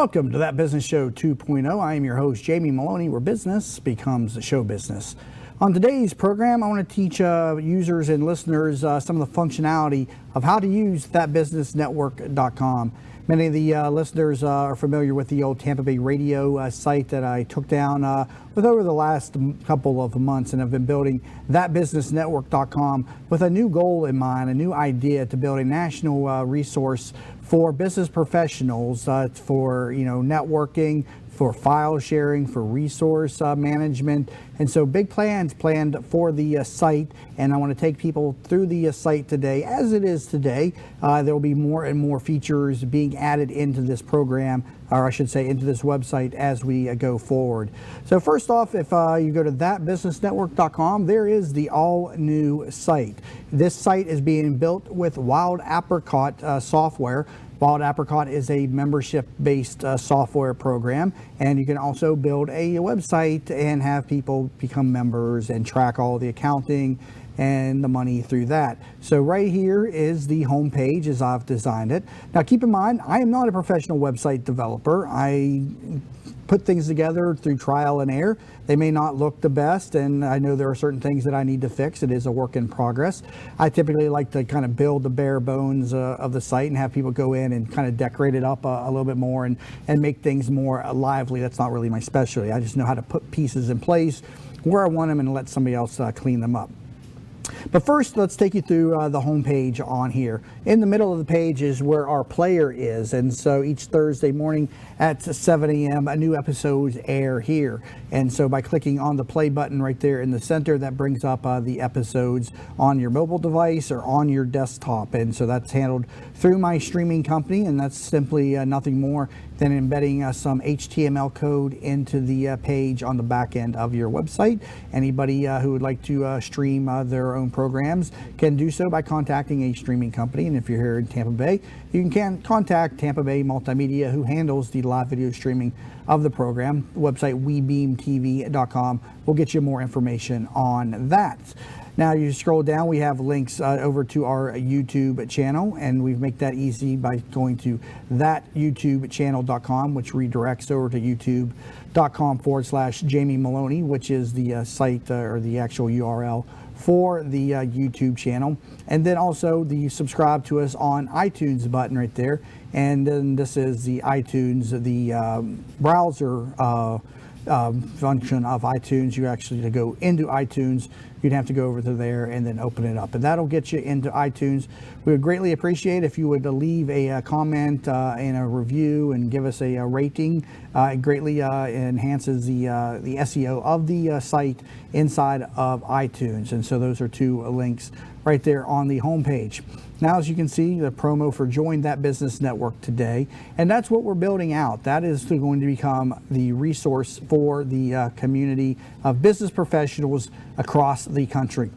Welcome to That Business Show 2.0. I am your host, Jamie Meloni, where business becomes show business. On today's program, I want to teach users and listeners some of the functionality of how to use thatbusinessnetwork.com. Many of the listeners are familiar with the old Tampa Bay radio site that I took down with over the last couple of months, and have been building thatbusinessnetwork.com with a new goal in mind, a new idea to build a national resource for business professionals for networking, for file sharing, for resource management. And so big plans planned for the site, and I want to take people through the site today. As it is today, there will be more and more features being added into this program, or I should say into this website, as we go forward. So first off, if you go to thatbusinessnetwork.com, there is the all new site. This site is being built with Wild Apricot software. Wild Apricot is a membership-based software program, and you can also build a website and have people become members and track all the accounting and the money through that. So right here is the home page as I've designed it. Now keep in mind, I am not a professional website developer. I put things together through trial and error. They may not look the best, and I know there are certain things that I need to fix. It is a work in progress. I typically like to kind of build the bare bones of the site and have people go in and kind of decorate it up a little bit more and make things more lively. That's not really my specialty. I just know how to put pieces in place where I want them and let somebody else clean them up. But first, let's take you through the home page on here. In the middle of the page is where our player is, and so each Thursday morning at 7 a.m. new episodes air here. And so by clicking on the play button right there in the center, that brings up the episodes on your mobile device or on your desktop. And so that's handled through my streaming company, and that's simply nothing more than embedding some HTML code into the page on the back end of your website. Anybody who would like to stream their own programs can do so by contacting a streaming company. And if you're here in Tampa Bay, you can contact Tampa Bay Multimedia, who handles the live video streaming of the program. The website webeamtv.com will get you more information on that. Now you scroll down, we have links over to our YouTube channel, and we make that easy by going to thatyoutubechannel.com, which redirects over to youtube.com/Jamie Meloni, which is the site or the actual URL for the YouTube channel. And then also the subscribe to us on iTunes button right there. And then this is the iTunes, the browser function of iTunes. You actually, to go into iTunes, you'd have to go over to there and then open it up, and that'll get you into iTunes. We would greatly appreciate if you would leave a comment and a review and give us a rating. It greatly enhances the SEO of the site inside of iTunes. And so those are two links right there on the home page. Now, as you can see, the promo for Join That Business Network today, and that's what we're building out. That is going to become the resource for the community of business professionals across the country.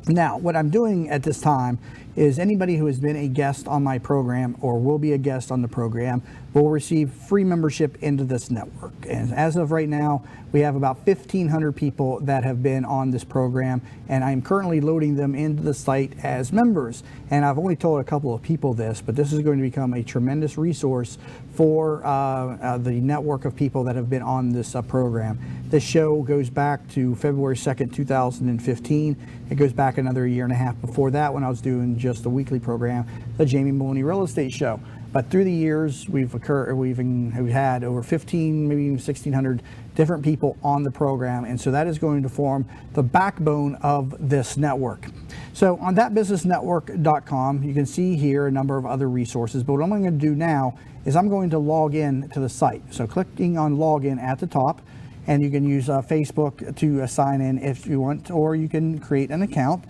Now, what I'm doing at this time is anybody who has been a guest on my program or will be a guest on the program will receive free membership into this network. And as of right now, we have about 1,500 people that have been on this program, and I'm currently loading them into the site as members. And I've only told a couple of people this, but this is going to become a tremendous resource for the network of people that have been on this program. This show goes back to February 2nd, 2015. It goes back another year and a half before that, when I was doing just a weekly program, the Jamie Meloni Real Estate Show. But through the years, we've had over 15, maybe even 1,600 different people on the program, and so that is going to form the backbone of this network. So on thatbusinessnetwork.com, you can see here a number of other resources, but what I'm going to do now is I'm going to log in to the site. So clicking on login at the top, and you can use Facebook to sign in if you want, or you can create an account.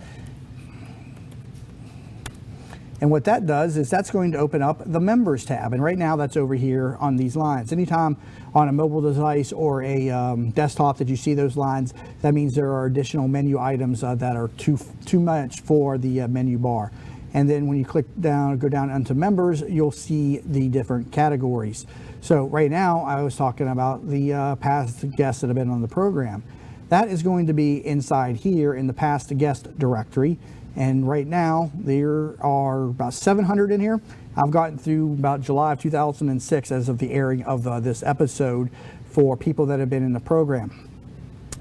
And what that does is that's going to open up the members tab. And right now that's over here on these lines. Anytime on a mobile device or a desktop that you see those lines, that means there are additional menu items that are too much for the menu bar. And then when you click down, go down onto members, you'll see the different categories. So right now I was talking about the past guests that have been on the program. that is going to be inside here in the past guest directory. And right now there are about 700 in here. I've gotten through about July of 2006 as of the airing of this episode for people that have been in the program.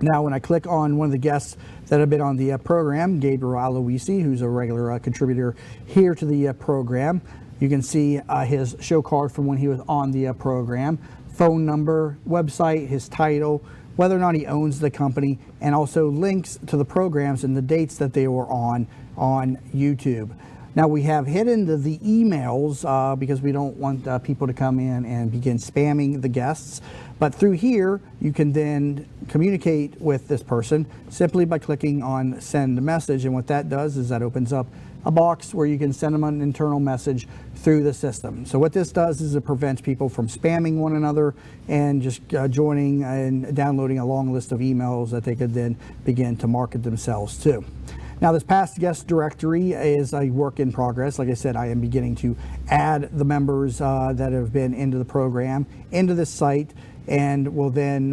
Now, when I click on one of the guests that have been on the program, Gabriel Aloisi, who's a regular contributor here to the program, you can see his show card from when he was on the program, phone number, website, his title, whether or not he owns the company, and also links to the programs and the dates that they were on YouTube. Now, we have hidden the emails because we don't want people to come in and begin spamming the guests. But through here, you can then communicate with this person simply by clicking on send message. And what that does is that opens up a box where you can send them an internal message through the system. So what this does is it prevents people from spamming one another and just joining and downloading a long list of emails that they could then begin to market themselves to. Now, this past guest directory is a work in progress. Like I said, I am beginning to add the members that have been into the program into this site, and will then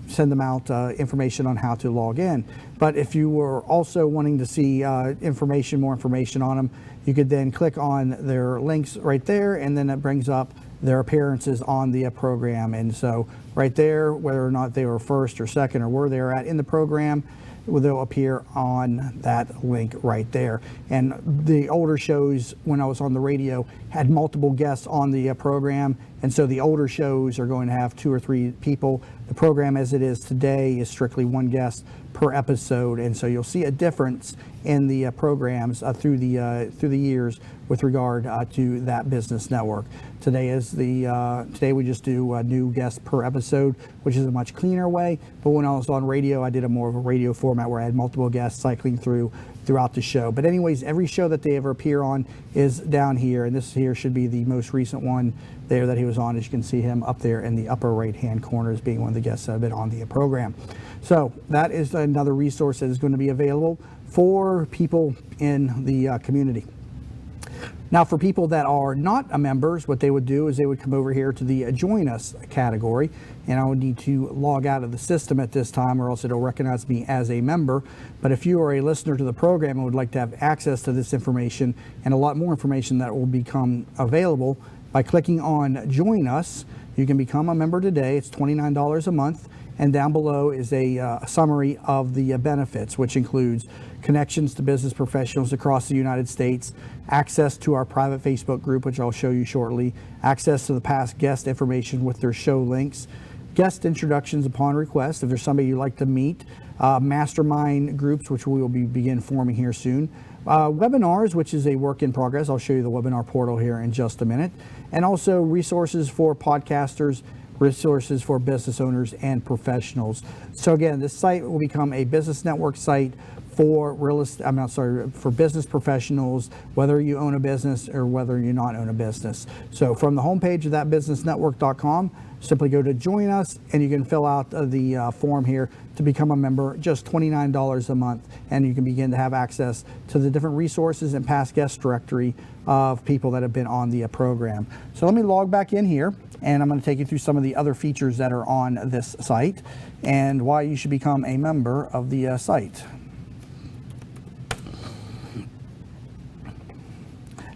send them out information on how to log in. But if you were also wanting to see more information on them, you could then click on their links right there, and then it brings up their appearances on the program. And so right there, whether or not they were first or second or where they were at in the program, they'll appear on that link right there. And the older shows, when I was on the radio, had multiple guests on the program, and so the older shows are going to have 2 or 3 people. The program as it is today is strictly 1 guest per episode, and so you'll see a difference in the programs through the years with regard to that business network. Today we just do a new guest per episode, which is a much cleaner way. But when I was on radio, I did a more of a radio format where I had multiple guests cycling throughout the show. But anyways, every show that they ever appear on is down here, and this here should be the most recent one there that he was on. As you can see him up there in the upper right hand corner as being one of the guests that have been on the program. So that is another resource that is going to be available for people in the community. Now, for people that are not members, what they would do is they would come over here to the Join Us category, and I would need to log out of the system at this time, or else it'll recognize me as a member. But if you are a listener to the program and would like to have access to this information and a lot more information that will become available, by clicking on Join Us, you can become a member today. It's $29 a month. And down below is a summary of the benefits, which includes connections to business professionals across the United States, access to our private Facebook group, which I'll show you shortly, access to the past guest information with their show links, guest introductions upon request if there's somebody you'd like to meet, mastermind groups, which we will begin forming here soon, webinars, which is a work in progress. I'll show you the webinar portal here in just a minute, and also resources for podcasters, resources for business owners and professionals. So again, this site will become a business network site for for business professionals, whether you own a business or whether you not own a business. So from the homepage of thatbusinessnetwork.com, simply go to Join Us, and you can fill out the form here to become a member, just $29 a month, and you can begin to have access to the different resources and past guest directory of people that have been on the program. So let me log back in here, and I'm going to take you through some of the other features that are on this site and why you should become a member of the site.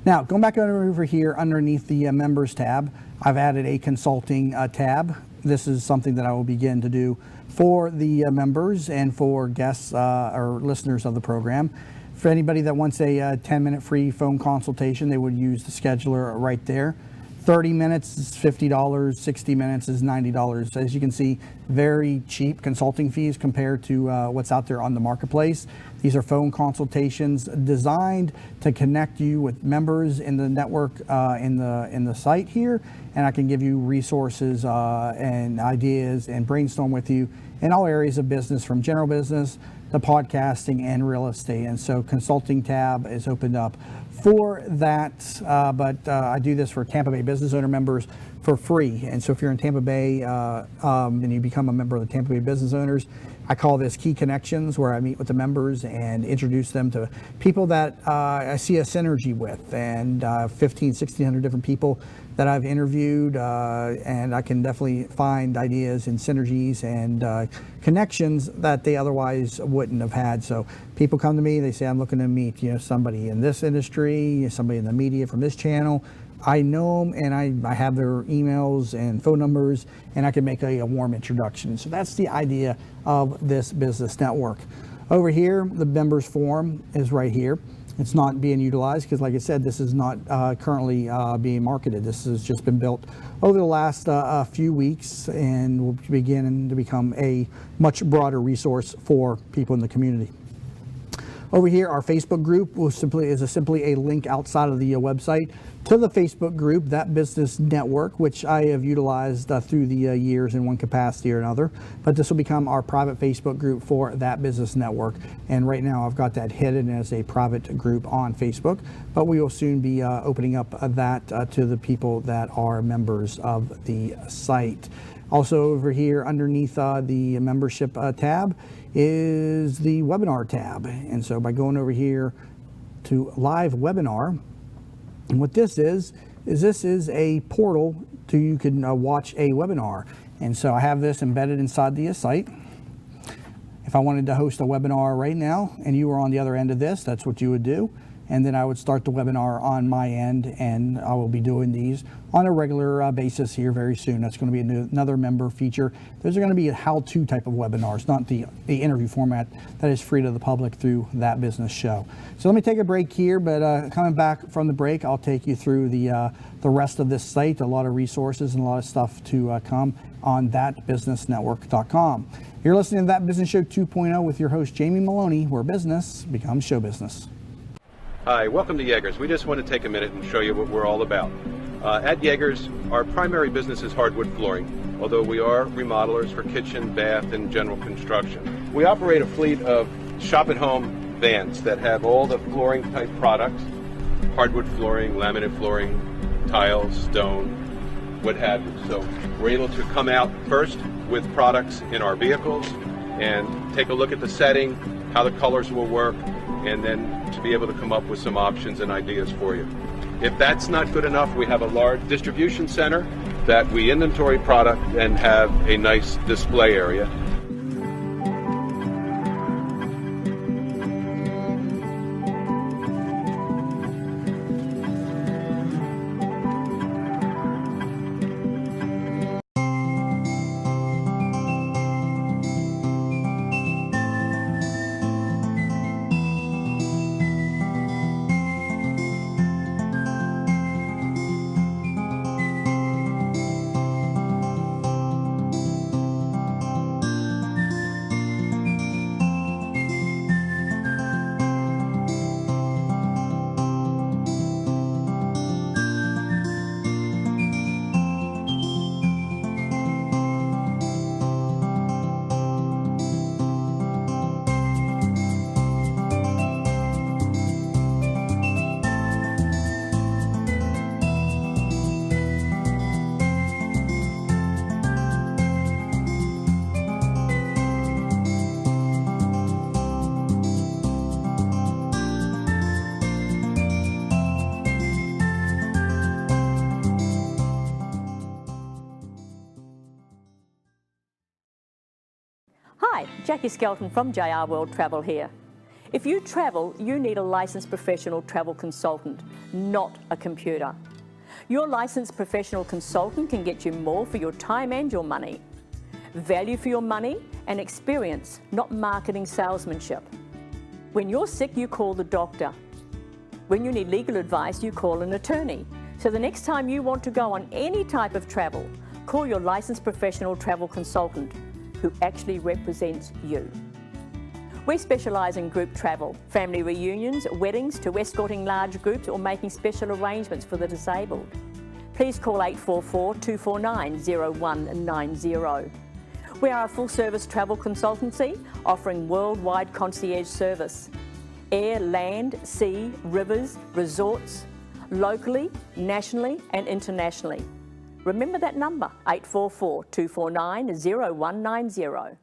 Now, going back over here underneath the members tab, I've added a consulting tab. This is something that I will begin to do for the members and for guests or listeners of the program. For anybody that wants a 10-minute free phone consultation, they would use the scheduler right there. 30 minutes is $50, 60 minutes is $90. As you can see, very cheap consulting fees compared to what's out there on the marketplace. These are phone consultations designed to connect you with members in the network in the site here, and I can give you resources and ideas and brainstorm with you in all areas of business, from general business to podcasting and real estate. And so consulting tab is opened up for that, but I do this for Tampa Bay business owner members, for free. And so if you're in Tampa Bay and you become a member of the Tampa Bay Business Owners, I call this Key Connections, where I meet with the members and introduce them to people that I see a synergy with, and 1,600 different people that I've interviewed, and I can definitely find ideas and synergies and connections that they otherwise wouldn't have had. So people come to me, they say, I'm looking to meet somebody in this industry, somebody in the media from this channel. I know them, and I have their emails and phone numbers, and I can make a warm introduction. So that's the idea of this business network. Over here, the members forum is right here. It's not being utilized because, like I said, this is not currently being marketed. This has just been built over the last few weeks, and will begin to become a much broader resource for people in the community. Over here, our Facebook group is simply a link outside of the website to the Facebook group, That Business Network, which I have utilized through the years in one capacity or another. But this will become our private Facebook group for That Business Network. And right now I've got that hidden as a private group on Facebook, but we will soon be opening up that to the people that are members of the site. Also over here underneath the membership tab is the webinar tab. And so by going over here to live webinar, and what this is a portal to you can watch a webinar. And so I have this embedded inside the site. If I wanted to host a webinar right now and you were on the other end of this, that's what you would do. And then I would start the webinar on my end, and I will be doing these on a regular basis here very soon. That's going to be another member feature. Those are going to be how-to type of webinars, not the interview format that is free to the public through That Business Show. So let me take a break here, but coming back from the break, I'll take you through the rest of this site, a lot of resources and a lot of stuff to come on thatbusinessnetwork.com. You're listening to That Business Show 2.0 with your host, Jamie Meloni, where business becomes show business. Hi, welcome to Yeager's. We just want to take a minute and show you what we're all about. At Yeager's, our primary business is hardwood flooring, although we are remodelers for kitchen, bath, and general construction. We operate a fleet of shop-at-home vans that have all the flooring type products, hardwood flooring, laminate flooring, tiles, stone, what have you. So we're able to come out first with products in our vehicles and take a look at the setting, how the colors will work, and then to be able to come up with some options and ideas for you. If that's not good enough, we have a large distribution center that we inventory product and have a nice display area. Hi, Jackie Skelton from JR World Travel here. If you travel, you need a licensed professional travel consultant, not a computer. Your licensed professional consultant can get you more for your time and your money. Value for your money and experience, not marketing salesmanship. When you're sick, you call the doctor. When you need legal advice, you call an attorney. So the next time you want to go on any type of travel, call your licensed professional travel consultant who actually represents you. We specialise in group travel, family reunions, weddings, to escorting large groups or making special arrangements for the disabled. Please call 844-249-0190. We are a full-service travel consultancy offering worldwide concierge service. Air, land, sea, rivers, resorts, locally, nationally and internationally. Remember that number, 844-249-0190.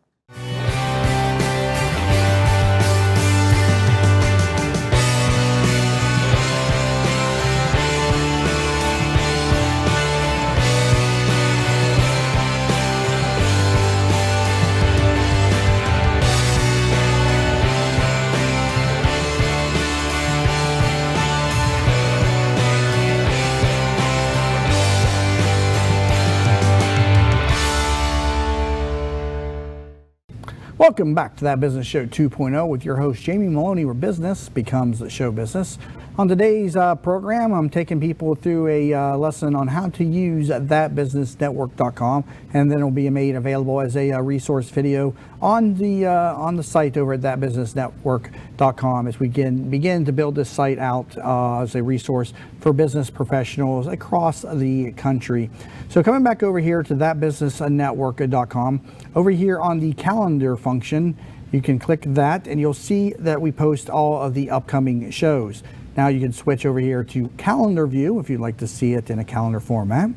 Welcome back to That Business Show 2.0 with your host, Jamie Meloni, where business becomes show business. On today's program, I'm taking people through a lesson on how to use thatbusinessnetwork.com, and then it'll be made available as a resource video on the site over at thatbusinessnetwork.com as we begin to build this site out as a resource for business professionals across the country. So coming back over here to thatbusinessnetwork.com, over here on the calendar function, you can click that and you'll see that we post all of the upcoming shows. Now you can switch over here to calendar view if you'd like to see it in a calendar format.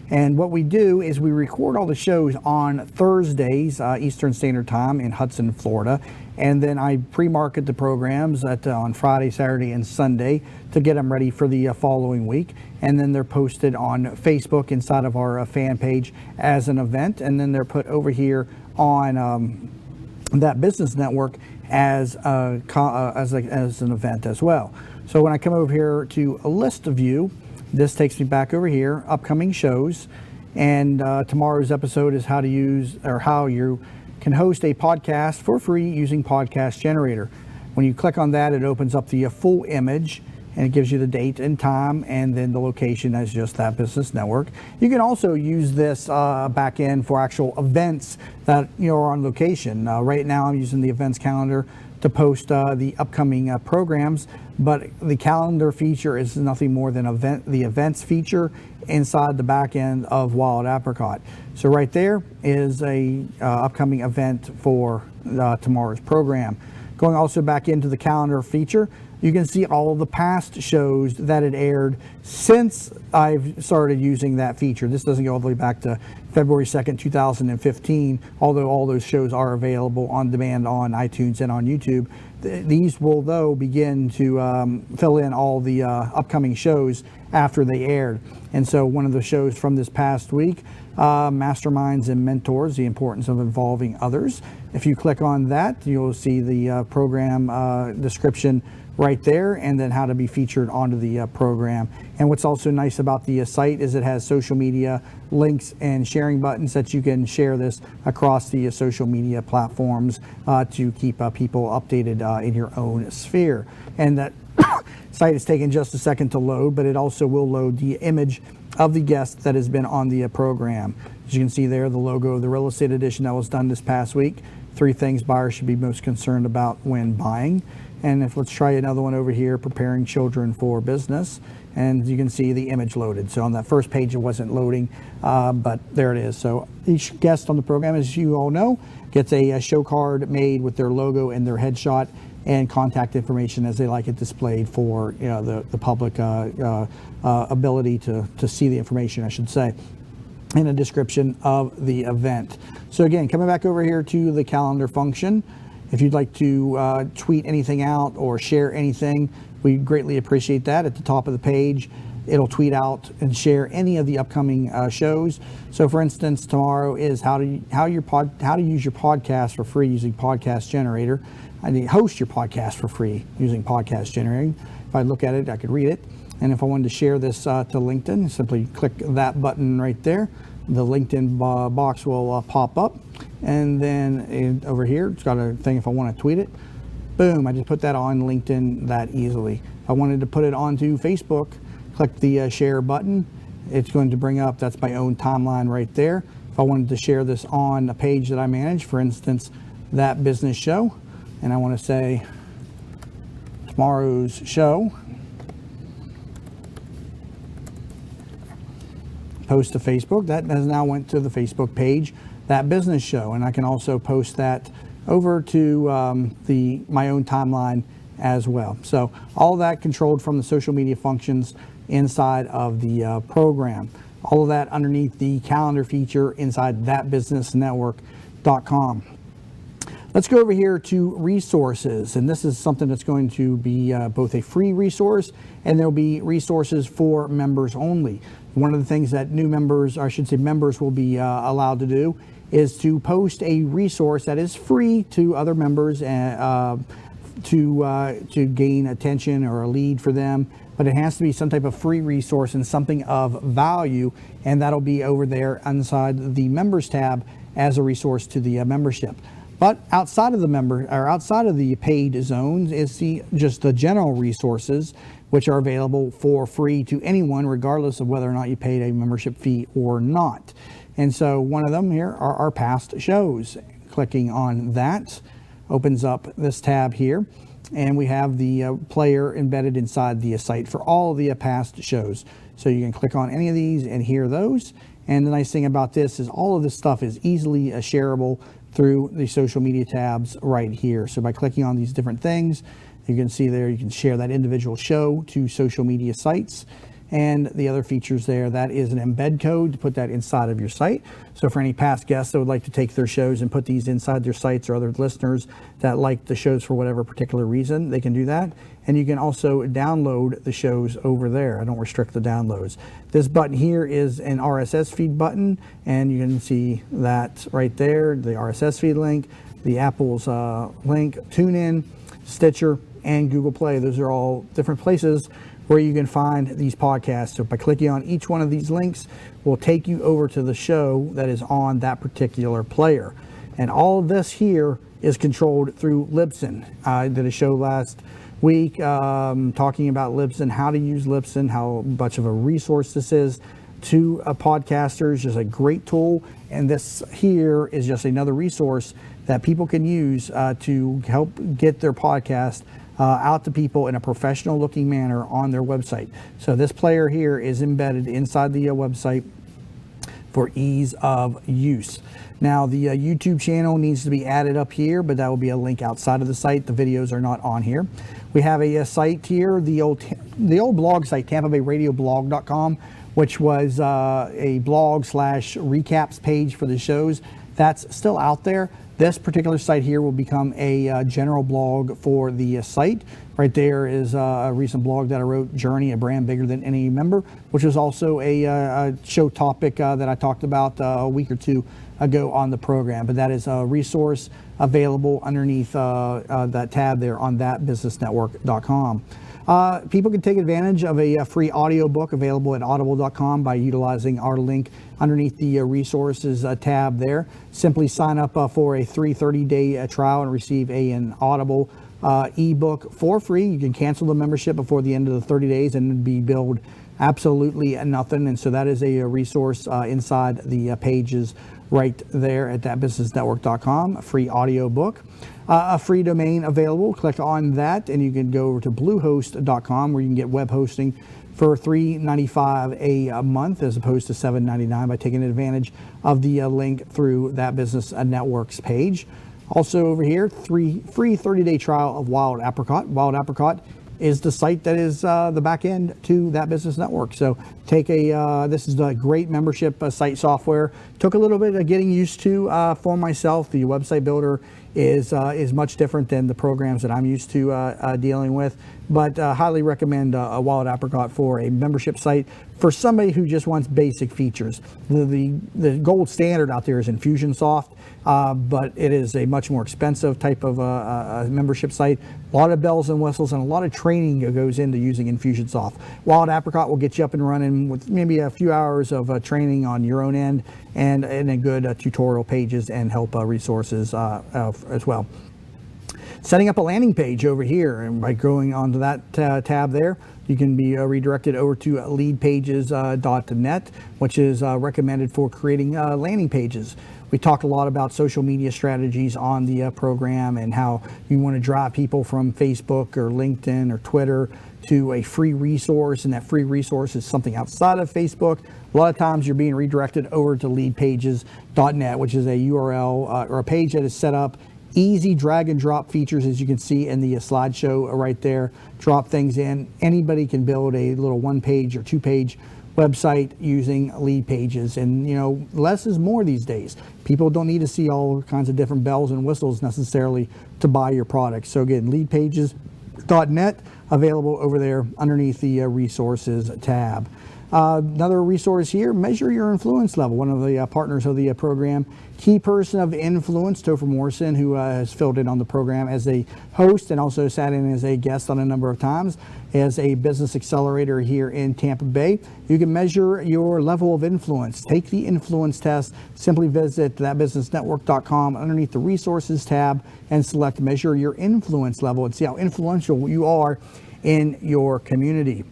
And what we do is we record all the shows on Thursdays, Eastern Standard Time in Hudson, Florida. And then I pre-market the programs on Friday, Saturday, and Sunday to get them ready for the following week. And then they're posted on Facebook inside of our fan page as an event. And then they're put over here on That Business Network as an event as well. So when I come over here to a list view, this takes me back over here, upcoming shows, and tomorrow's episode is how you can host a podcast for free using Podcast Generator. When you click on that, it opens up the full image and it gives you the date and time and then the location as just That Business Network. You can also use this back end for actual events that are on location. Right now I'm using the events calendar to post the upcoming programs, but the calendar feature is nothing more than the events feature inside the back end of Wild Apricot. So right there is a upcoming event for tomorrow's program. Going also back into the calendar feature, you can see all of the past shows that had aired since I've started using that feature. This doesn't go all the way back to February 2nd, 2015, although all those shows are available on demand on iTunes and on YouTube. These will, though, begin to fill in all the upcoming shows after they aired. And so one of the shows from this past week, Masterminds and Mentors, the importance of involving others. If you click on that, you'll see the program description right there, and then how to be featured onto the program. And what's also nice about the site is it has social media links and sharing buttons that you can share this across the social media platforms to keep people updated in your own sphere. And that site is taking just a second to load, but it also will load the image of the guest that has been on the program. As you can see there, the logo of the real estate edition that was done this past week. 3 things buyers should be most concerned about when buying. And let's try another one over here, preparing children for business. And you can see the image loaded. So on that first page, it wasn't loading, but there it is. So each guest on the program, as you all know, gets a show card made with their logo and their headshot and contact information as they like it displayed for the public ability to see the information, I should say, and a description of the event. So again, coming back over here to the calendar function, if you'd like to tweet anything out or share anything, we greatly appreciate that. At the top of the page, it'll tweet out and share any of the upcoming shows. So for instance, tomorrow is how to use your podcast for free using Podcast Generator. I mean, host your podcast for free using Podcast Generator. If I look at it, I could read it. And if I wanted to share this to LinkedIn, simply click that button right there. The LinkedIn box will pop up. And then over here, it's got a thing if I want to tweet it. Boom, I just put that on LinkedIn that easily. If I wanted to put it onto Facebook, click the share button. It's going to bring up, that's my own timeline right there. If I wanted to share this on a page that I manage, for instance, That Business Show, and I want to say tomorrow's show, post to Facebook, that has now went to the Facebook page, That Business Show, and I can also post that over to my own timeline as well. So all that controlled from the social media functions inside of the program. All of that underneath the calendar feature inside thatbusinessnetwork.com. Let's go over here to resources, and this is something that's going to be both a free resource and there'll be resources for members only. One of the things that new members, or I should say members, will be allowed to do is to post a resource that is free to other members to gain attention or a lead for them, but it has to be some type of free resource and something of value, and that'll be over there inside the members tab as a resource to the membership. But outside of the outside of the paid zones is just the general resources, which are available for free to anyone, regardless of whether or not you paid a membership fee or not. And so one of them here are our past shows. Clicking on that opens up this tab here, and we have the player embedded inside the site for all of the past shows. So you can click on any of these and hear those. And the nice thing about this is all of this stuff is easily shareable through the social media tabs right here. So by clicking on these different things, you can see there you can share that individual show to social media sites. And the other features there, that is an embed code to put that inside of your site. So for any past guests that would like to take their shows and put these inside their sites, or other listeners that like the shows for whatever particular reason, they can do that. And you can also download the shows over there. I don't restrict the downloads. This button here is an RSS feed button, and you can see that right there, the RSS feed link, the Apple's link, TuneIn, Stitcher, and Google Play. Those are all different places where you can find these podcasts. So by clicking on each one of these links will take you over to the show that is on that particular player. And all of this here is controlled through Libsyn. I did a show last week talking about Libsyn, how to use Libsyn, how much of a resource this is to podcasters. Just a great tool. And this here is just another resource that people can use to help get their podcast out to people in a professional looking manner on their website. So this player here is embedded inside the website for ease of use. Now the YouTube channel needs to be added up here, but that will be a link outside of the site. The videos are not on here. We have a site here, the old blog site, TampaBayRadioBlog.com, which was a blog / recaps page for the shows. That's still out there. This particular site here will become a general blog for the site. Right there is a recent blog that I wrote, Journey, a Brand Bigger Than Any Member, which was also a show topic that I talked about a week or two ago on the program. But that is a resource available underneath that tab there on thatbusinessnetwork.com. People can take advantage of a free audiobook available at audible.com by utilizing our link underneath the resources tab there. Simply sign up for a 30-day trial and receive an Audible ebook for free. You can cancel the membership before the end of the 30 days and be billed absolutely nothing. And so that is a resource inside the pages right there at thatbusinessnetwork.com, a free audiobook. A free domain available. Click on that and you can go over to bluehost.com where you can get web hosting for $3.95 a month as opposed to $7.99 by taking advantage of the link through That Business Network's page. Also over here, free 30-day trial of Wild Apricot. Wild Apricot is the site that is the back end to That Business Network. So this is a great membership site software. Took a little bit of getting used to for myself. The website builder is much different than the programs that I'm used to dealing with, but highly recommend a Wild Apricot for a membership site for somebody who just wants basic features. The gold standard out there is Infusionsoft, but it is a much more expensive type of membership site. A lot of bells and whistles and a lot of training goes into using Infusionsoft. Wild Apricot will get you up and running with maybe a few hours of training on your own end and a good tutorial pages and help resources as well. Setting up a landing page over here, and by going onto that tab there, you can be redirected over to leadpages.net, which is recommended for creating landing pages. We talked a lot about social media strategies on the program and how you want to drive people from Facebook or LinkedIn or Twitter to a free resource, and that free resource is something outside of Facebook. A lot of times you're being redirected over to leadpages.net, which is a URL or a page that is set up. Easy drag and drop features, as you can see in the slideshow right there. Drop things in. Anybody can build a little 1-page or 2-page website using lead pages. And you know, less is more these days. People don't need to see all kinds of different bells and whistles necessarily to buy your product. So again, leadpages.net, available over there underneath the resources tab. Another resource here, measure your influence level. One of the partners of the program, key person of influence, Topher Morrison, who has filled in on the program as a host and also sat in as a guest on a number of times as a business accelerator here in Tampa Bay. You can measure your level of influence. Take the influence test. Simply visit thatbusinessnetwork.com underneath the resources tab and select measure your influence level and see how influential you are in your community.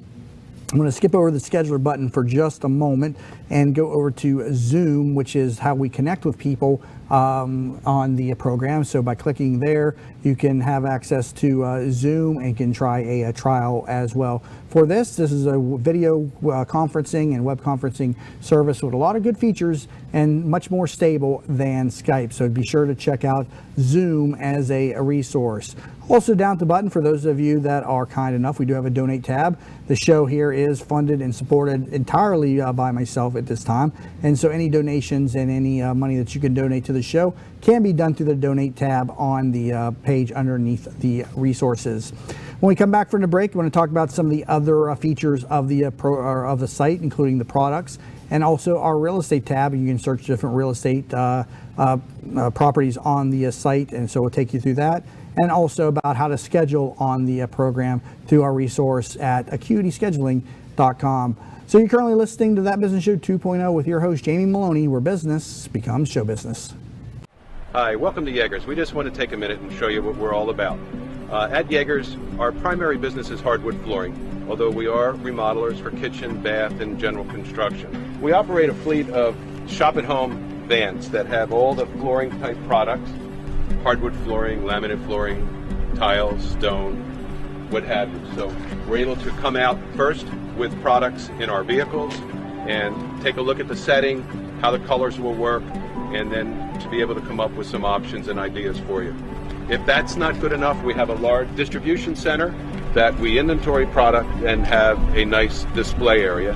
I'm going to skip over the scheduler button for just a moment and go over to Zoom, which is how we connect with people on the program. So by clicking there, you can have access to Zoom and can try a trial as well. For this is a video conferencing and web conferencing service with a lot of good features and much more stable than Skype. So be sure to check out Zoom as a resource. Also down at the button, for those of you that are kind enough, we do have a donate tab. The show here is funded and supported entirely by myself at this time. And so any donations and any money that you can donate to the show can be done through the donate tab on the page underneath the resources. When we come back from the break, we want to talk about some of the other features of the site, including the products and also our real estate tab. You can search different real estate properties on the site, and so we'll take you through that. And also about how to schedule on the program through our resource at acuityscheduling.com. So you're currently listening to That Business Show 2.0 with your host, Jamie Meloni, where business becomes show business. Hi, welcome to Yeagers. We just want to take a minute and show you what we're all about. At Yeagers, our primary business is hardwood flooring, although we are remodelers for kitchen, bath, and general construction. We operate a fleet of shop-at-home vans that have all the flooring type products: hardwood flooring, laminate flooring, tiles, stone, what have you. So we're able to come out first with products in our vehicles and take a look at the setting, how the colors will work, and then to be able to come up with some options and ideas for you. If that's not good enough, we have a large distribution center that we inventory product and have a nice display area.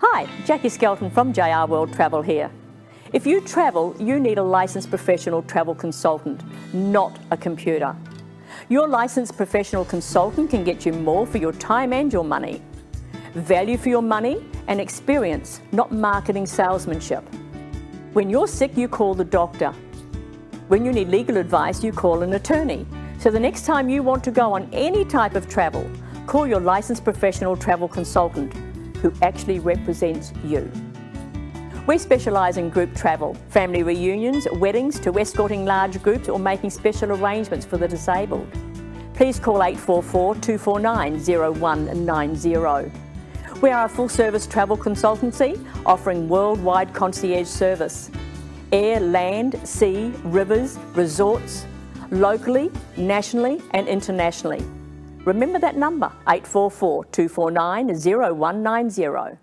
Hi, Jackie Skelton from JR World Travel here. If you travel, you need a licensed professional travel consultant, not a computer. Your licensed professional consultant can get you more for your time and your money. Value for your money and experience, not marketing salesmanship. When you're sick, you call the doctor. When you need legal advice, you call an attorney. So the next time you want to go on any type of travel, call your licensed professional travel consultant who actually represents you. We specialise in group travel, family reunions, weddings, to escorting large groups or making special arrangements for the disabled. Please call 844-249-0190. We are a full-service travel consultancy offering worldwide concierge service. Air, land, sea, rivers, resorts, locally, nationally and internationally. Remember that number, 844-249-0190.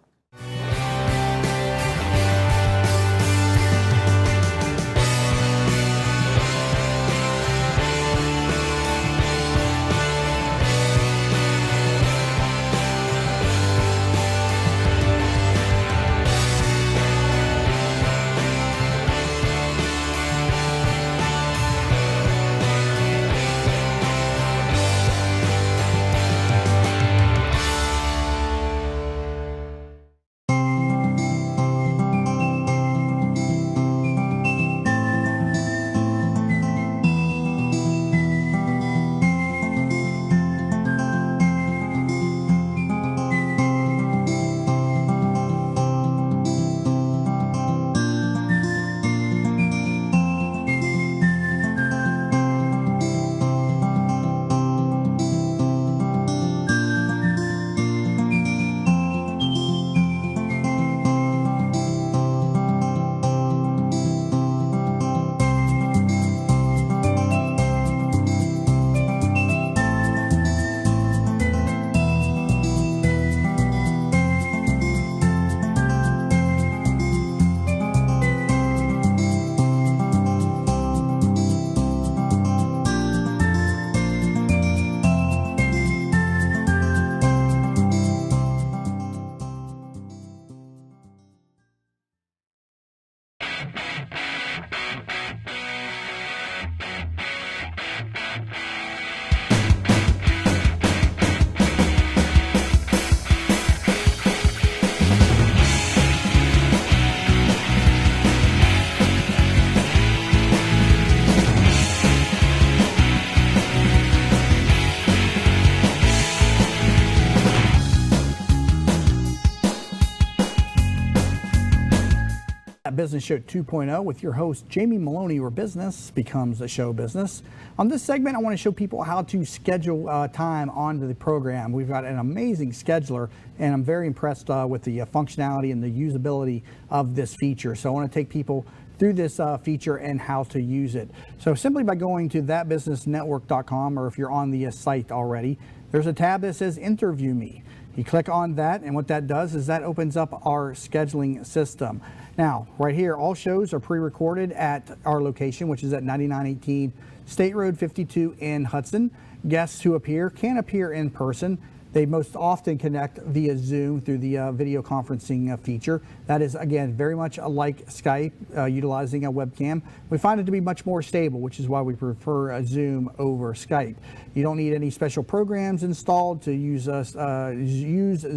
Business Show 2.0 with your host, Jamie Meloni, where business becomes a show business. On this segment, I want to show people how to schedule time onto the program. We've got an amazing scheduler, and I'm very impressed with the functionality and the usability of this feature. So I want to take people through this feature and how to use it. So simply by going to thatbusinessnetwork.com, or if you're on the site already, there's a tab that says Interview Me. You click on that, and what that does is that opens up our scheduling system. Now, right here, all shows are pre-recorded at our location, which is at 9918 State Road 52 in Hudson. Guests who appear can appear in person. They most often connect via Zoom through the video conferencing feature. That is, again, very much like Skype, utilizing a webcam. We find it to be much more stable, which is why we prefer Zoom over Skype. You don't need any special programs installed to use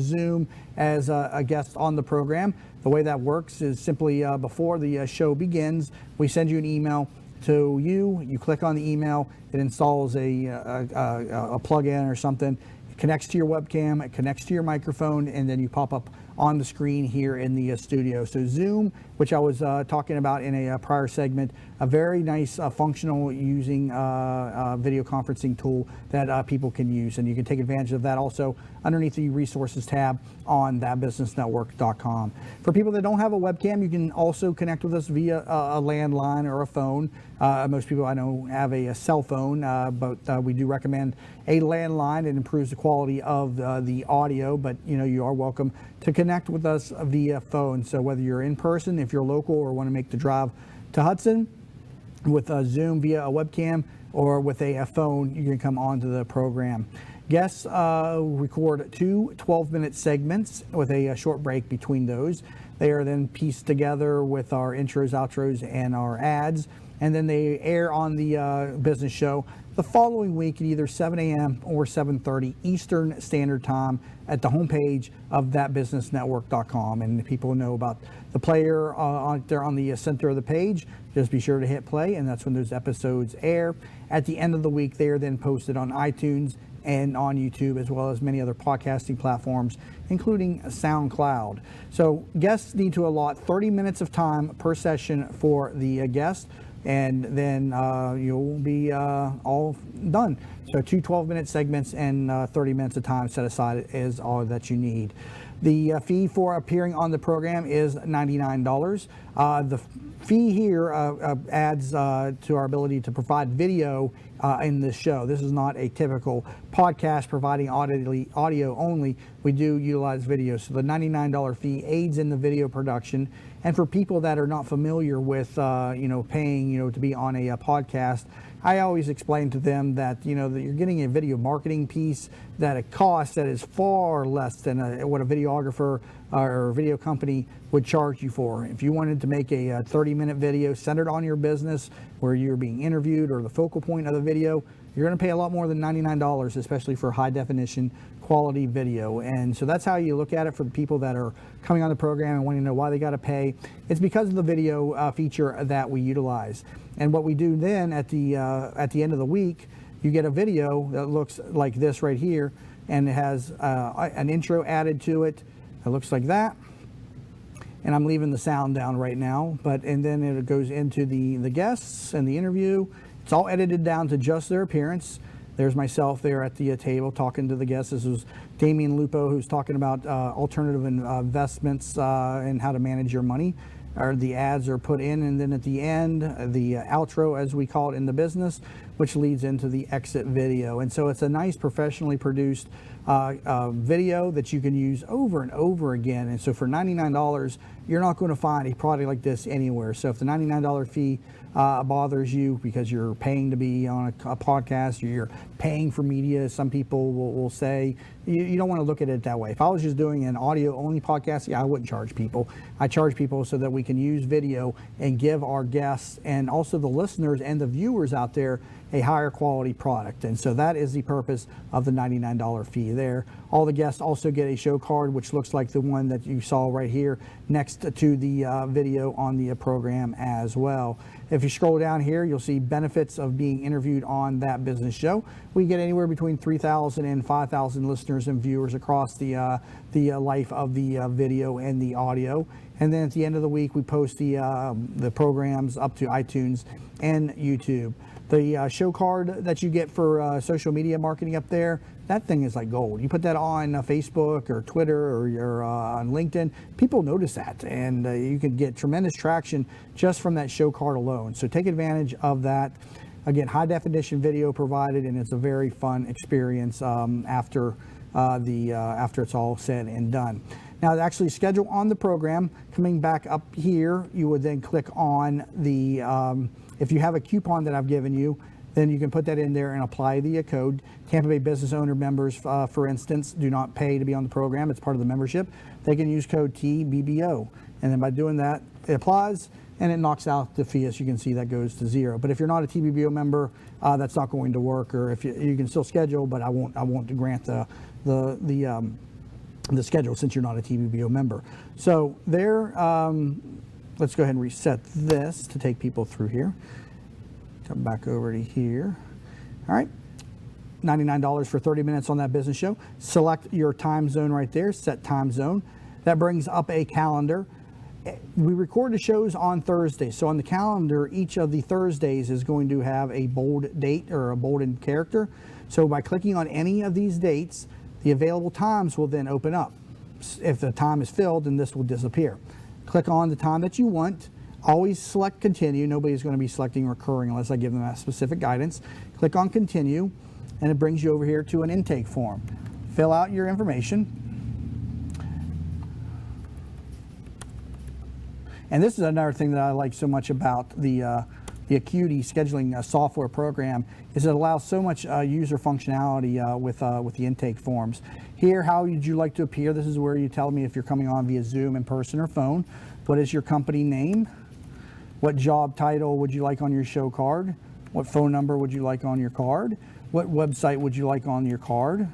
Zoom as a guest on the program. The way that works is simply before the show begins, we send you an email to you. You click on the email, it installs a plug-in or something. It connects to your webcam, it connects to your microphone, and then you pop up on the screen here in the studio. So Zoom, which I was talking about in a prior segment, a very nice functional using video conferencing tool that people can use, and you can take advantage of that also underneath the resources tab on thatbusinessnetwork.com. For people that don't have a webcam, you can also connect with us via a landline or a phone. Most people I know have a cell phone, but we do recommend a landline. It improves the quality of the audio, but you are welcome to connect with us via phone. So whether you're in person, if you're local, or want to make the drive to Hudson with Zoom via a webcam or with a phone, you can come onto the program. Guests record two 12-minute segments with a short break between those. They are then pieced together with our intros, outros, and our ads, and then they air on the business show the following week at either 7 a.m. or 7:30 Eastern Standard Time at the homepage of thatbusinessnetwork.com. And people know about the player there on the center of the page. Just be sure to hit play, and that's when those episodes air. At the end of the week, they are then posted on iTunes and on YouTube, as well as many other podcasting platforms, including SoundCloud. So guests need to allot 30 minutes of time per session for the guest, and then you'll be all done. So two 12-minute segments and 30 minutes of time set aside is all that you need. The fee for appearing on the program is $99. The fee here adds to our ability to provide video in this show. This is not a typical podcast providing audio only. We do utilize video. So the $99 fee aids in the video production. And for people that are not familiar with, paying, to be on a podcast, I always explain to them that, that you're getting a video marketing piece that a cost that is far less than what a videographer or a video company would charge you for. If you wanted to make a 30-minute video centered on your business where you're being interviewed, or the focal point of the video, you're going to pay a lot more than $99, especially for high definition quality video. And so that's how you look at it for the people that are coming on the program and wanting to know why they got to pay. It's because of the video feature that we utilize. And what we do then at the end of the week, you get a video that looks like this right here, and it has an intro added to it. It looks like that. And I'm leaving the sound down right now, and then it goes into the guests and the interview. It's all edited down to just their appearance. There's myself there at the table talking to the guests. This was Damian Lupo, who's talking about alternative investments and how to manage your money. The ads are put in, and then at the end, the outro, as we call it in the business, which leads into the exit video. And so it's a nice professionally produced video that you can use over and over again. And so for $99, you're not going to find a product like this anywhere. So if the $99 fee bothers you because you're paying to be on a podcast, or you're paying for media, some people will say, you don't want to look at it that way. If I was just doing an audio only podcast, yeah, I wouldn't charge people. I charge people so that we can use video and give our guests and also the listeners and the viewers out there a higher quality product. And so that is the purpose of the $99 fee there. All the guests also get a show card, which looks like the one that you saw right here next to the video on the program as well. If you scroll down here, you'll see benefits of being interviewed on That Business Show. We get anywhere between 3,000 and 5,000 listeners and viewers across the life of the video and the audio. And then at the end of the week, we post the programs up to iTunes and YouTube. The show card that you get for social media marketing up there, that thing is like gold. You put that on Facebook or Twitter or you're on LinkedIn, people notice that, and you can get tremendous traction just from that show card alone. So take advantage of that. Again, high definition video provided, and it's a very fun experience after it's all said and done. Now, to actually schedule on the program, coming back up here, you would then click on the, if you have a coupon that I've given you, then you can put that in there and apply the code. Tampa Bay business owner members, for instance, do not pay to be on the program. It's part of the membership. They can use code TBBO. And then by doing that, it applies and it knocks out the fee. As you can see, that goes to zero. But if you're not a TBBO member, that's not going to work. Or if you can still schedule, but I won't grant the schedule since you're not a TBBO member. So there, let's go ahead and reset this to take people through here. Come back over to here. All right, $99 for 30 minutes on that business show. Select your time zone right there, set time zone. That brings up a calendar. We record the shows on Thursdays. So on the calendar, each of the Thursdays is going to have a bold date or a bolded character. So by clicking on any of these dates, the available times will then open up. If the time is filled, then this will disappear. Click on the time that you want. Always select continue. Nobody's going to be selecting recurring unless I give them that specific guidance. Click on continue, and it brings you over here to an intake form. Fill out your information. And this is another thing that I like so much about the Acuity scheduling software program is it allows so much user functionality with the intake forms. Here, how would you like to appear? This is where you tell me if you're coming on via Zoom, in person, or phone. What is your company name? What job title would you like on your show card? What phone number would you like on your card? What website would you like on your card?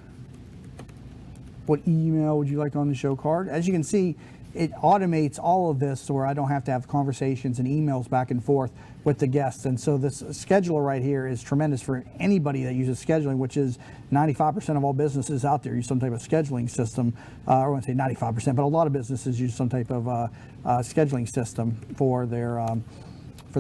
What email would you like on the show card? As you can see, it automates all of this so where I don't have to have conversations and emails back and forth with the guests. And so this scheduler right here is tremendous for anybody that uses scheduling, which is 95% of all businesses out there use some type of scheduling system. I wouldn't say 95%, but a lot of businesses use some type of scheduling system for their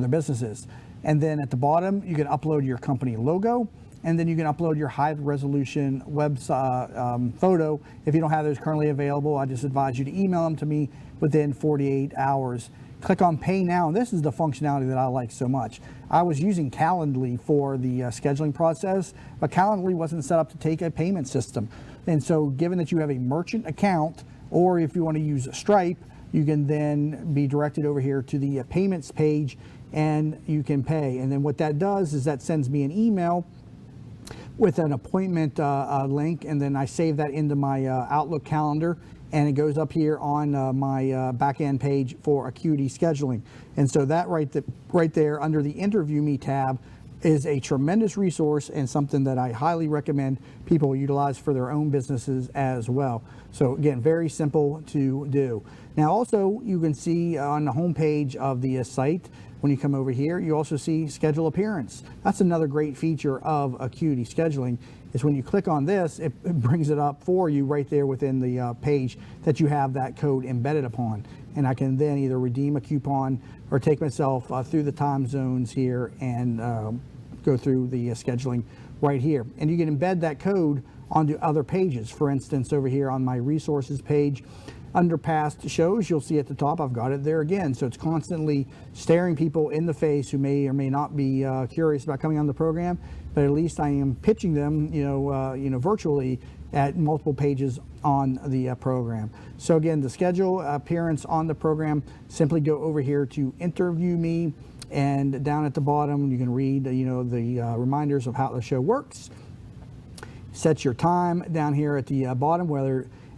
businesses. And then at the bottom, you can upload your company logo, and then you can upload your high resolution website photo. If you don't have those currently available, I just advise you to email them to me within 48 hours. Click on Pay Now. This is the functionality that I like so much. I was using Calendly for the scheduling process, but Calendly wasn't set up to take a payment system. And so given that you have a merchant account, or if you want to use Stripe, you can then be directed over here to the payments page and you can pay. And then what that does is that sends me an email with an appointment link, and then I save that into my Outlook calendar, and it goes up here on my back-end page for Acuity scheduling. And so that right there under the Interview Me tab is a tremendous resource and something that I highly recommend people utilize for their own businesses as well. So again, very simple to do. Now also, you can see on the home page of the site, when you come over here, you also see schedule appearance. That's another great feature of Acuity scheduling, is when you click on this, it brings it up for you right there within the page that you have that code embedded upon. And I can then either redeem a coupon or take myself through the time zones here and go through the scheduling right here. And you can embed that code onto other pages. For instance, over here on my resources page, under past shows, you'll see at the top, I've got it there again. So it's constantly staring people in the face who may or may not be curious about coming on the program, but at least I am pitching them, virtually at multiple pages on the program. So again, the schedule appearance on the program, simply go over here to Interview Me, and down at the bottom, you can read, the reminders of how the show works. Set your time down here at the bottom,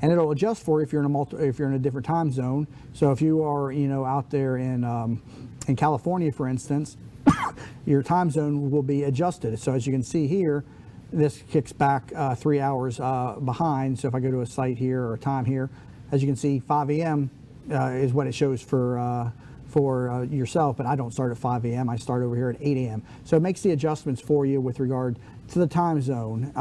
and it'll adjust for if you're in a different time zone. So if you are, out there in California, for instance, your time zone will be adjusted. So as you can see here, this kicks back 3 hours behind. So if I go to a site here or a time here, as you can see, 5 a.m. Is what it shows for yourself, but I don't start at 5 a.m. I start over here at 8 a.m. So it makes the adjustments for you with regard to the time zone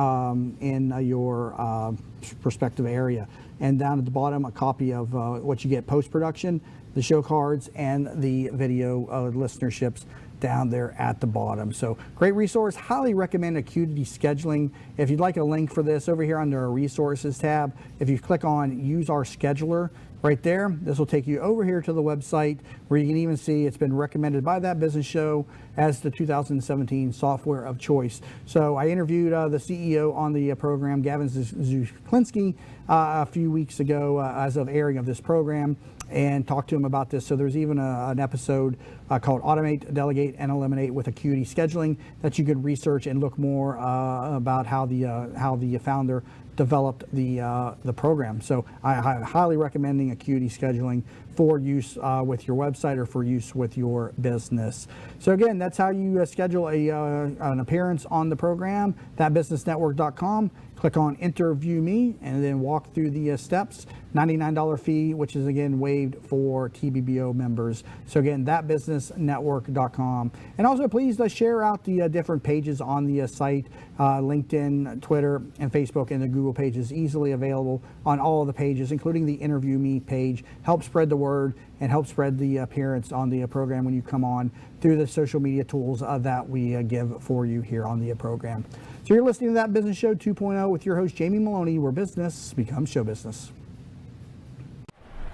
in your respective area. And down at the bottom, a copy of what you get post-production. the show cards and the video listenerships down there at the bottom. So great resource. Highly recommend Acuity Scheduling. If you'd like a link for this, over here under our resources tab, if you click on use our scheduler right there, this will take you over here to the website where you can even see it's been recommended by That Business Show as the 2017 software of choice. So I interviewed the CEO on the program, Gavin Zuklinski, a few weeks ago as of airing of this program, and talked to him about this. So there's even an episode called Automate, Delegate, and Eliminate with Acuity Scheduling that you could research and look more about how the founder developed the program. So I'm highly recommending Acuity Scheduling for use with your website or for use with your business. So again, that's how you schedule an appearance on the program, thatbusinessnetwork.com. Click on Interview Me and then walk through the steps. $99 fee, which is again waived for TBBO members. So again, thatbusinessnetwork.com. And also please share out the different pages on the site, LinkedIn, Twitter, and Facebook, and the Google pages, easily available on all of the pages, including the Interview Me page. Help spread the word and help spread the appearance on the program when you come on through the social media tools that we give for you here on the program. So you're listening to That Business Show 2.0 with your host, Jamie Meloni, where business becomes show business.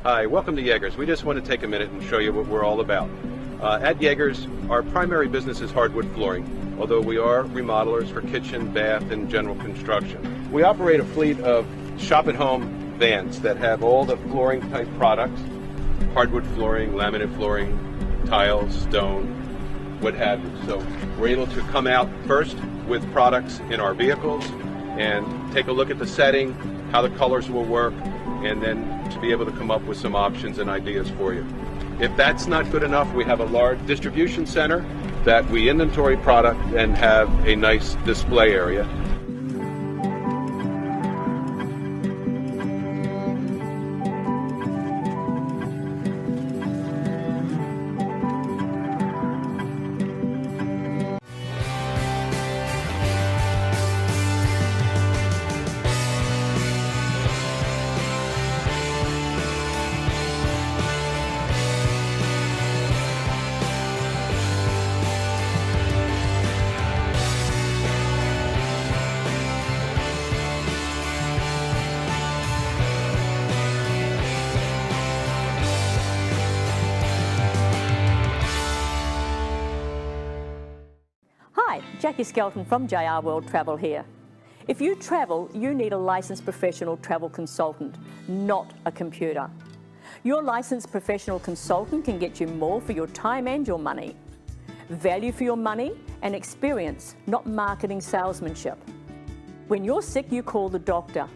Hi, welcome to Yeagers. We just want to take a minute and show you what we're all about. At Yeagers, our primary business is hardwood flooring, although we are remodelers for kitchen, bath, and general construction. We operate a fleet of shop-at-home vans that have all the flooring type products, hardwood flooring, laminate flooring, tiles, stone, what have you. So we're able to come out first with products in our vehicles and take a look at the setting, how the colors will work, and then to be able to come up with some options and ideas for you. If that's not good enough, we have a large distribution center that we inventory product and have a nice display area. Hi, Jackie Skelton from JR World Travel here. If you travel, you need a licensed professional travel consultant, not a computer. Your licensed professional consultant can get you more for your time and your money. Value for your money and experience, not marketing salesmanship. When you're sick, you call the doctor.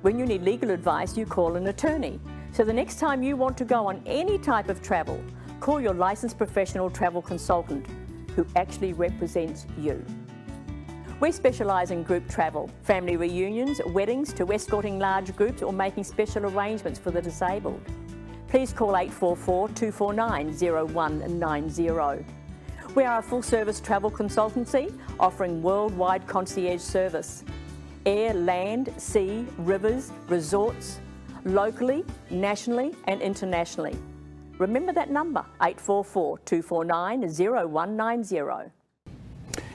When you need legal advice, you call an attorney. So the next time you want to go on any type of travel, call your licensed professional travel consultant who actually represents you. We specialise in group travel, family reunions, weddings, to escorting large groups or making special arrangements for the disabled. Please call 844-249-0190. We are a full-service travel consultancy offering worldwide concierge service. Air, land, sea, rivers, resorts, locally, nationally and internationally. Remember that number, 844-249-0190.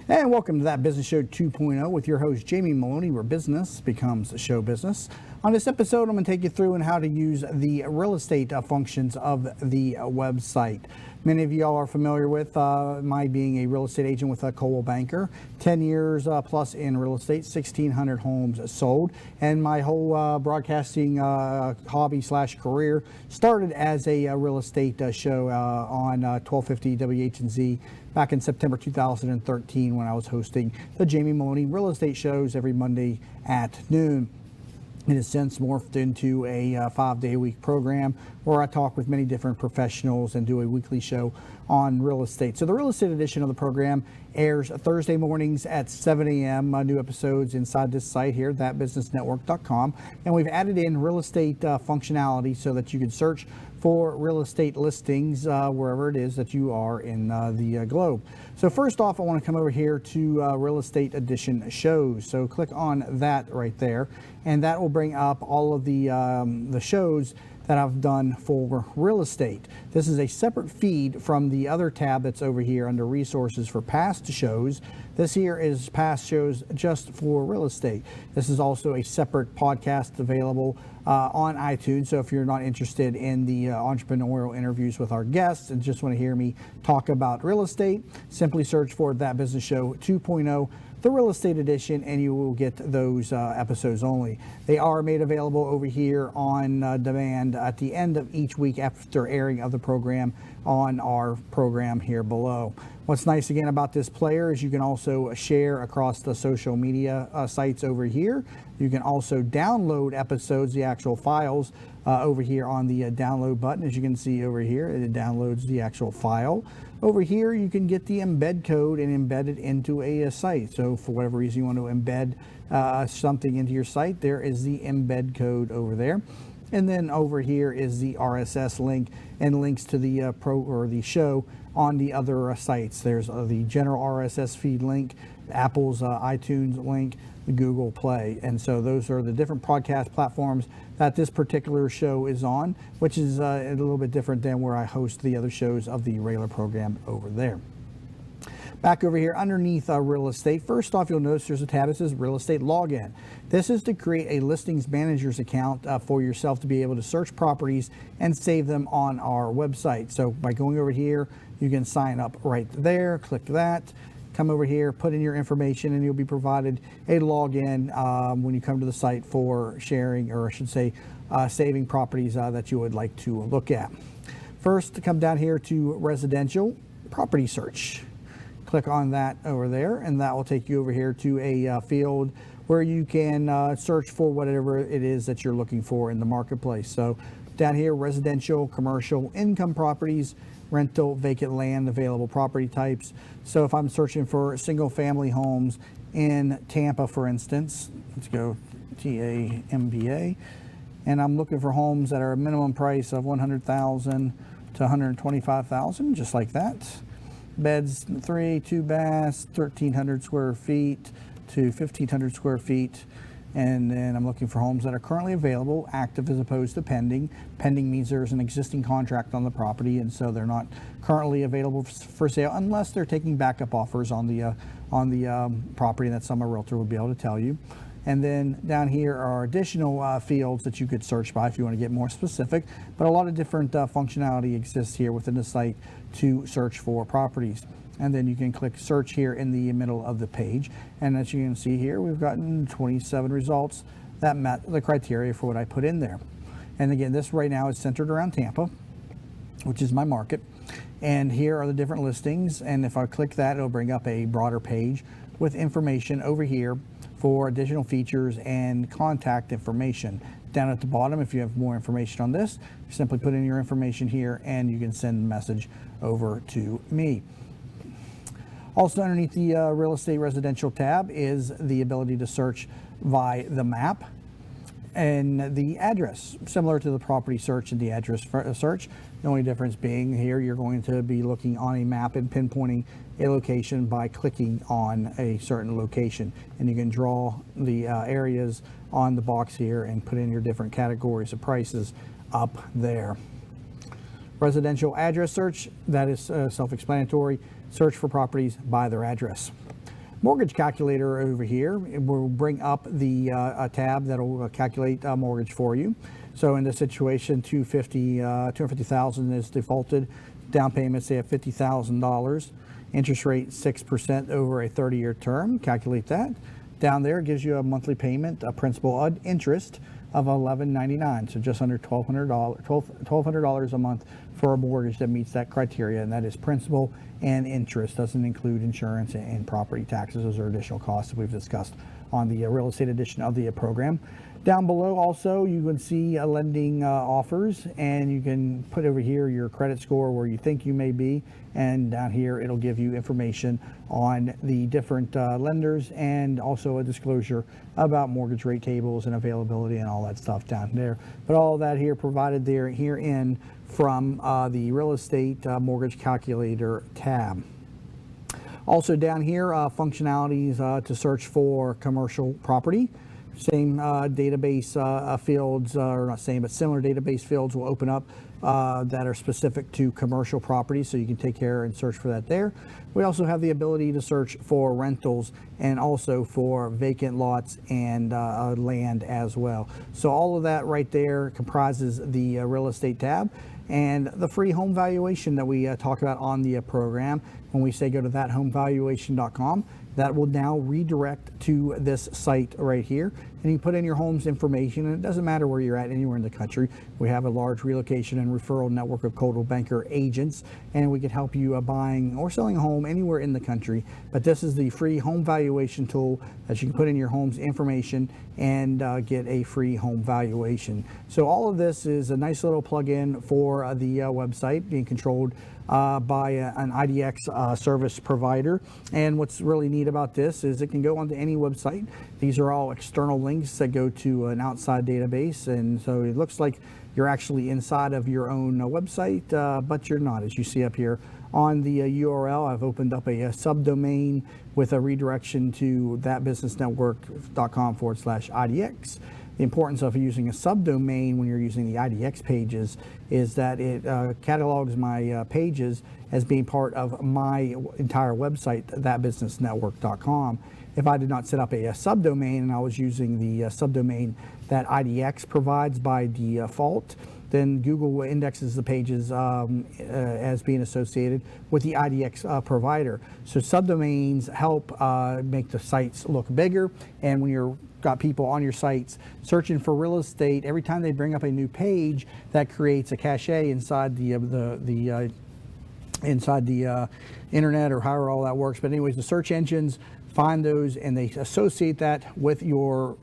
And welcome to That Business Show 2.0 with your host, Jamie Meloni, where business becomes show business. On this episode, I'm going to take you through on how to use the real estate functions of the website. Many of y'all are familiar with my being a real estate agent with a Coldwell Banker, 10 years plus in real estate, 1,600 homes sold, and my whole broadcasting hobby / career started as a real estate show on 1250 WHNZ back in September 2013 when I was hosting the Jamie Meloni Real Estate Shows every Monday at noon. It has since morphed into a 5-day-a-week program where I talk with many different professionals and do a weekly show on real estate. So the real estate edition of the program airs Thursday mornings at 7 a.m. New episodes inside this site here, thatbusinessnetwork.com. And we've added in real estate functionality so that you can search for real estate listings wherever it is that you are in the globe. So first off, I want to come over here to Real Estate Edition shows. So click on that right there, and that will bring up all of the shows that I've done for real estate. This is a separate feed from the other tab that's over here under resources for past shows. This here is past shows just for real estate. This is also a separate podcast available on iTunes. So if you're not interested in the entrepreneurial interviews with our guests and just want to hear me talk about real estate, simply search for That Business Show 2.0, the real estate edition, and you will get those episodes only. They are made available over here on demand at the end of each week after airing of the program on our program here below. What's nice again about this player is you can also share across the social media sites over here. You can also download episodes, the actual files, over here on the download button. As you can see over here, it downloads the actual file. Over here, you can get the embed code and embed it into a site. So for whatever reason you want to embed something into your site, there is the embed code over there. And then over here is the RSS link and links to the the show on the other sites. There's the general RSS feed link, Apple's iTunes link, the Google Play. And so those are the different podcast platforms that this particular show is on, which is a little bit different than where I host the other shows of the regular program over there. Back over here underneath real estate, first off, you'll notice there's a tab that says Real Estate Login. This is to create a listings manager's account for yourself to be able to search properties and save them on our website. So by going over here, you can sign up right there, click that, come over here, put in your information, and you'll be provided a login when you come to the site for sharing, or I should say, saving properties that you would like to look at. First, come down here to Residential Property Search. Click on that over there, and that will take you over here to a field where you can search for whatever it is that you're looking for in the marketplace. So down here, residential, commercial, income properties, rental, vacant land, available property types. So if I'm searching for single family homes in Tampa, for instance, let's go TAMPA, and I'm looking for homes that are a minimum price of $100,000 to $125,000, just like that. Beds 3, 2 baths, 1,300 square feet to 1,500 square feet. And then I'm looking for homes that are currently available, active as opposed to pending. Pending means there's an existing contract on the property, and so they're not currently available for sale unless they're taking backup offers on the property. That some realtor would be able to tell you. And then down here are additional fields that you could search by if you want to get more specific. But a lot of different functionality exists here within the site to search for properties. And then you can click search here in the middle of the page. And as you can see here, we've gotten 27 results that met the criteria for what I put in there. And again, this right now is centered around Tampa, which is my market. And here are the different listings. And if I click that, it'll bring up a broader page with information over here for additional features and contact information. Down at the bottom, if you have more information on this, you simply put in your information here and you can send a message over to me. Also underneath the real estate residential tab is the ability to search by the map and the address, similar to the property search and the address search. The only difference being here, you're going to be looking on a map and pinpointing a location by clicking on a certain location. And you can draw the areas on the box here and put in your different categories of prices up there. Residential address search, that is self-explanatory. Search for properties by their address. Mortgage calculator over here, it will bring up the tab that will calculate mortgage for you. So in this situation, $250,000 is defaulted. Down payment, say at $50,000. Interest rate 6% over a 30-year term. Calculate that. Down there, it gives you a monthly payment, a principal interest of $1,199, so just under $1,200 a month for a mortgage that meets that criteria, and that is principal and interest. Doesn't include insurance and property taxes. Those are additional costs that we've discussed on the real estate edition of the program. Down below also you can see lending offers, and you can put over here your credit score where you think you may be, and down here it'll give you information on the different lenders and also a disclosure about mortgage rate tables and availability and all that stuff down there. But all of that here provided there herein from the real estate mortgage calculator tab. Also down here, functionalities to search for commercial property. Same database fields, or not same, but similar database fields will open up that are specific to commercial properties, so you can take care and search for that there. We also have the ability to search for rentals and also for vacant lots and land as well. So all of that right there comprises the real estate tab. And the free home valuation that we talk about on the program, when we say go to thathomevaluation.com, that will now redirect to this site right here. And you put in your home's information, and it doesn't matter where you're at, anywhere in the country. We have a large relocation and referral network of Coldwell Banker agents, and we can help you buying or selling a home anywhere in the country. But this is the free home valuation tool that you can put in your home's information and get a free home valuation. So all of this is a nice little plug-in for the website, being controlled by an IDX service provider. And what's really neat about this is it can go onto any website. These are all external links that go to an outside database, and so it looks like you're actually inside of your own website, but you're not. As you see up here on the URL, I've opened up a subdomain with a redirection to thatbusinessnetwork.com/IDX. The importance of using a subdomain when you're using the IDX pages is that it catalogs my pages as being part of my entire website, thatbusinessnetwork.com. If I did not set up a subdomain and I was using the subdomain that IDX provides by default, then Google indexes the pages as being associated with the IDX provider. So subdomains help make the sites look bigger, and when you're got people on your sites searching for real estate, every time they bring up a new page, that creates a cache inside the internet, or however all that works. But anyways, the search engines find those and they associate that with your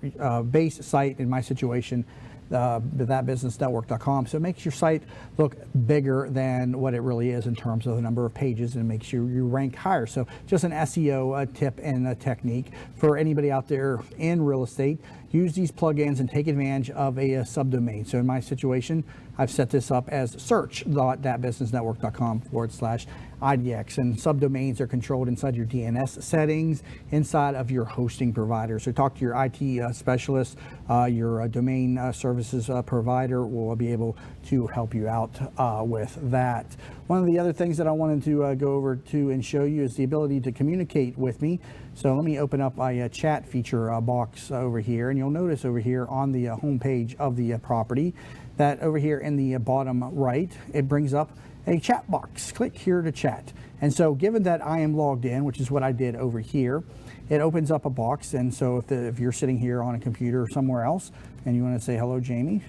base site. In my situation, thatbusinessnetwork.com. So it makes your site look bigger than what it really is in terms of the number of pages, and it makes you rank higher. So just an SEO tip and a technique for anybody out there in real estate. Use these plugins and take advantage of a subdomain. So in my situation, I've set this up as search.thatbusinessnetwork.com/IDX, and subdomains are controlled inside your DNS settings inside of your hosting provider. So talk to your IT specialist, your domain services provider will be able to help you out with that. One of the other things that I wanted to go over to and show you is the ability to communicate with me. So let me open up my chat feature box over here, and you'll notice over here on the home page of the property that over here in the bottom right, it brings up a chat box. Click here to chat. And so given that I am logged in, which is what I did over here, it opens up a box. And so if you're sitting here on a computer or somewhere else and you want to say, hello, Jamie,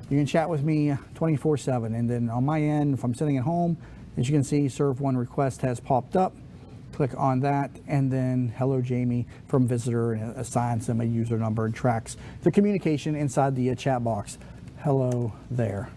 you can chat with me 24/7. And then on my end, if I'm sitting at home, as you can see, serve one request has popped up. Click on that, and then hello Jamie from visitor, and it assigns them a user number and tracks the communication inside the chat box. Hello there.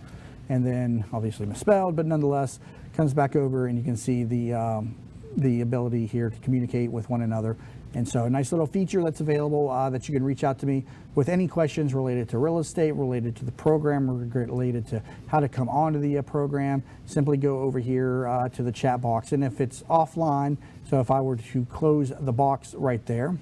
And then obviously misspelled, but nonetheless comes back over, and you can see the ability here to communicate with one another. And so a nice little feature that's available that you can reach out to me with any questions related to real estate, related to the program, or related to how to come onto the program. Simply go over here to the chat box. And if it's offline, so if I were to close the box right there,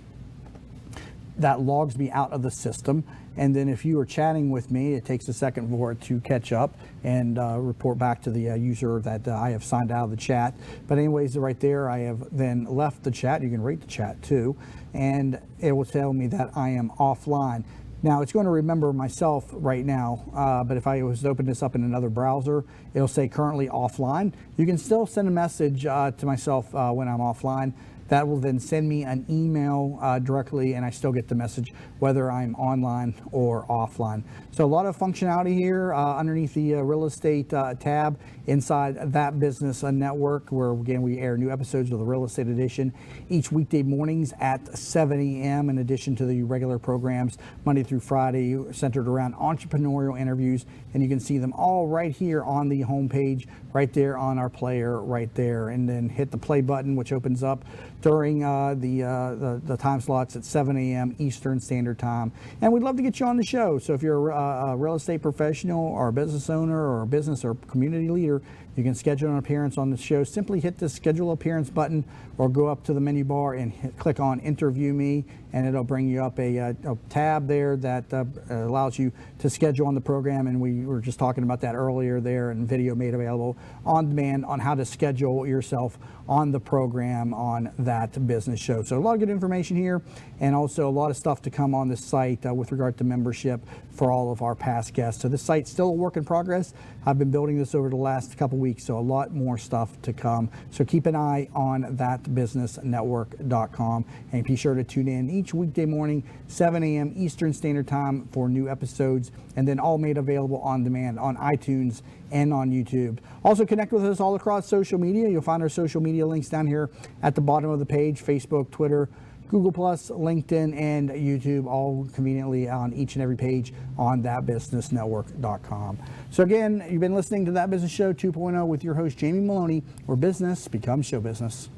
that logs me out of the system. And then if you are chatting with me, it takes a second for it to catch up and report back to the user that I have signed out of the chat. But anyways, right there, I have then left the chat. You can rate the chat too, and it will tell me that I am offline. Now it's going to remember myself right now, but if I was to open this up in another browser, it'll say currently offline. You can still send a message to myself when I'm offline. That will then send me an email directly, and I still get the message whether I'm online or offline. So a lot of functionality here underneath the real estate tab inside That Business Network, where again we air new episodes of the Real Estate Edition each weekday mornings at 7 a.m. in addition to the regular programs Monday through Friday centered around entrepreneurial interviews, and you can see them all right here on the homepage, right there on our player right there. And then hit the play button, which opens up during the time slots at 7 a.m. Eastern Standard Time. And we'd love to get you on the show. So if you're a real estate professional or a business owner or a business or community leader You can schedule an appearance on the show. Simply hit the schedule appearance button or go up to the menu bar and click on interview me, and it'll bring you up a tab there that allows you to schedule on the program. And we were just talking about that earlier there, and video made available on demand on how to schedule yourself on the program on that business show. So a lot of good information here, and also a lot of stuff to come on this site with regard to membership for all of our past guests. So this site's still a work in progress. I've been building this over the last couple weeks, so a lot more stuff to come. So keep an eye on thatbusinessnetwork.com, and be sure to tune in each weekday morning, 7 a.m. Eastern Standard Time for new episodes, and then all made available on demand on iTunes and on YouTube. Also connect with us all across social media. You'll find our social media links down here at the bottom of the page: Facebook, Twitter, Google+, LinkedIn, and YouTube, all conveniently on each and every page on thatbusinessnetwork.com. So again, you've been listening to That Business Show 2.0 with your host, Jamie Meloni, where business becomes show business.